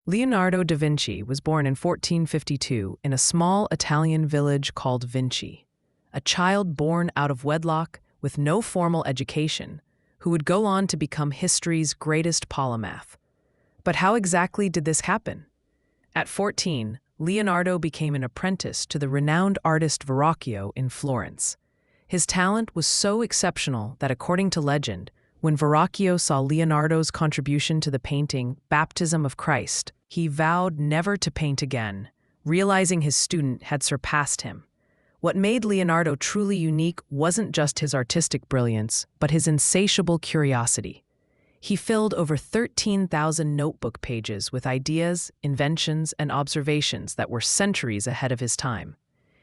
Leonardo da Vinci was born in 1452 in a small Italian village called Vinci, a child born out of wedlock with no formal education, who would go on to become history's greatest polymath. But how exactly did this happen? At 14, Leonardo became an apprentice to the renowned artist Verrocchio in Florence. His talent was so exceptional that, according to legend, when Verrocchio saw Leonardo's contribution to the painting Baptism of Christ, he vowed never to paint again, realizing his student had surpassed him. What made Leonardo truly unique wasn't just his artistic brilliance, but his insatiable curiosity. He filled over 13,000 notebook pages with ideas, inventions, and observations that were centuries ahead of his time.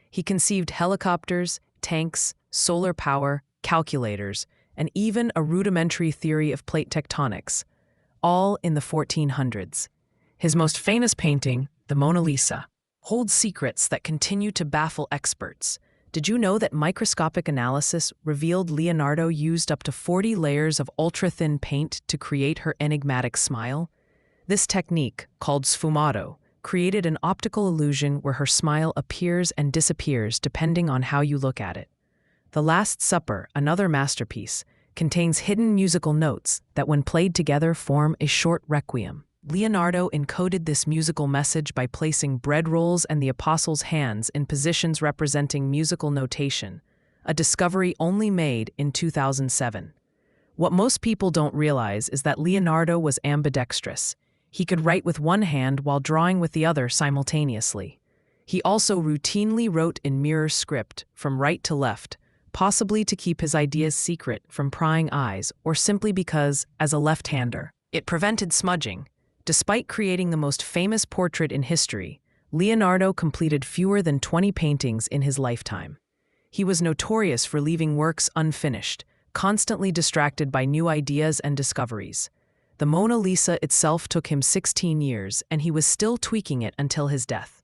He conceived helicopters, tanks, solar power, calculators, and even a rudimentary theory of plate tectonics, all in the 1400s. His most famous painting, the Mona Lisa, holds secrets that continue to baffle experts. Did you know that microscopic analysis revealed Leonardo used up to 40 layers of ultra-thin paint to create her enigmatic smile? This technique, called sfumato, created an optical illusion where her smile appears and disappears depending on how you look at it. The Last Supper, another masterpiece, contains hidden musical notes that, when played together, form a short requiem. Leonardo encoded this musical message by placing bread rolls and the apostles' hands in positions representing musical notation, a discovery only made in 2007. What most people don't realize is that Leonardo was ambidextrous. He could write with one hand while drawing with the other simultaneously. He also routinely wrote in mirror script from right to left, possibly to keep his ideas secret from prying eyes or simply because, as a left-hander, it prevented smudging. Despite creating the most famous portrait in history, Leonardo completed fewer than 20 paintings in his lifetime. He was notorious for leaving works unfinished, constantly distracted by new ideas and discoveries. The Mona Lisa itself took him 16 years, and he was still tweaking it until his death.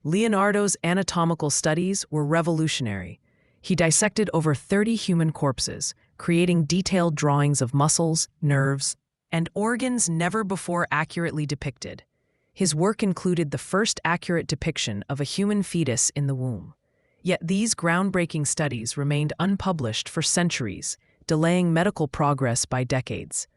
Leonardo's anatomical studies were revolutionary. He dissected over 30 human corpses, creating detailed drawings of muscles, nerves, and organs never before accurately depicted. His work included the first accurate depiction of a human fetus in the womb. Yet these groundbreaking studies remained unpublished for centuries, delaying medical progress by decades.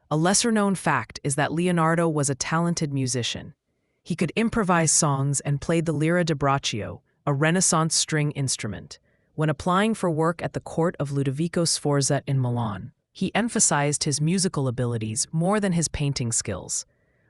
A lesser-known fact is that Leonardo was a talented musician. He could improvise songs and played the lira da braccio, a Renaissance string instrument. When applying for work at the court of Ludovico Sforza in Milan, he emphasized his musical abilities more than his painting skills.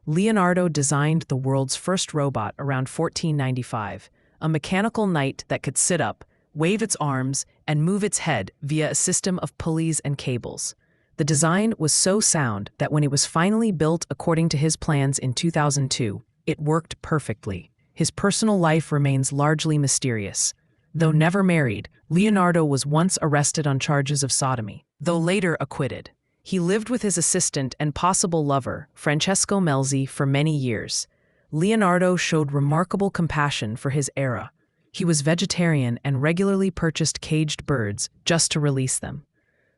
Leonardo designed the world's first robot around 1495, a mechanical knight that could sit up, wave its arms, and move its head via a system of pulleys and cables. The design was so sound that when it was finally built according to his plans in 2002, it worked perfectly. His personal life remains largely mysterious. Though never married, Leonardo was once arrested on charges of sodomy, though later acquitted. He lived with his assistant and possible lover, Francesco Melzi, for many years. Leonardo showed remarkable compassion for his era. He was vegetarian and regularly purchased caged birds just to release them.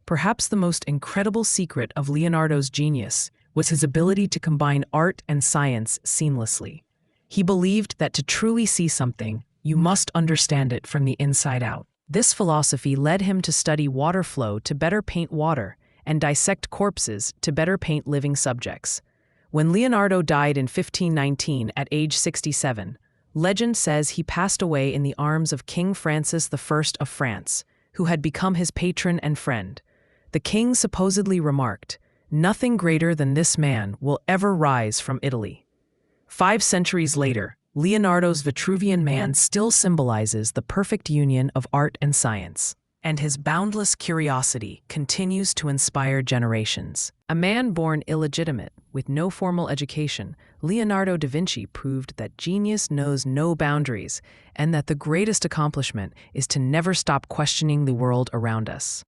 Perhaps the most incredible secret of Leonardo's genius was his ability to combine art and science seamlessly. He believed that to truly see something, you must understand it from the inside out. This philosophy led him to study water flow to better paint water and dissect corpses to better paint living subjects. When Leonardo died in 1519 at age 67, legend says he passed away in the arms of King Francis I of France, who had become his patron and friend. The king supposedly remarked, "Nothing greater than this man will ever rise from Italy." 5 centuries later, Leonardo's Vitruvian Man still symbolizes the perfect union of art and science, and his boundless curiosity continues to inspire generations. A man born illegitimate, with no formal education, Leonardo da Vinci proved that genius knows no boundaries and that the greatest accomplishment is to never stop questioning the world around us.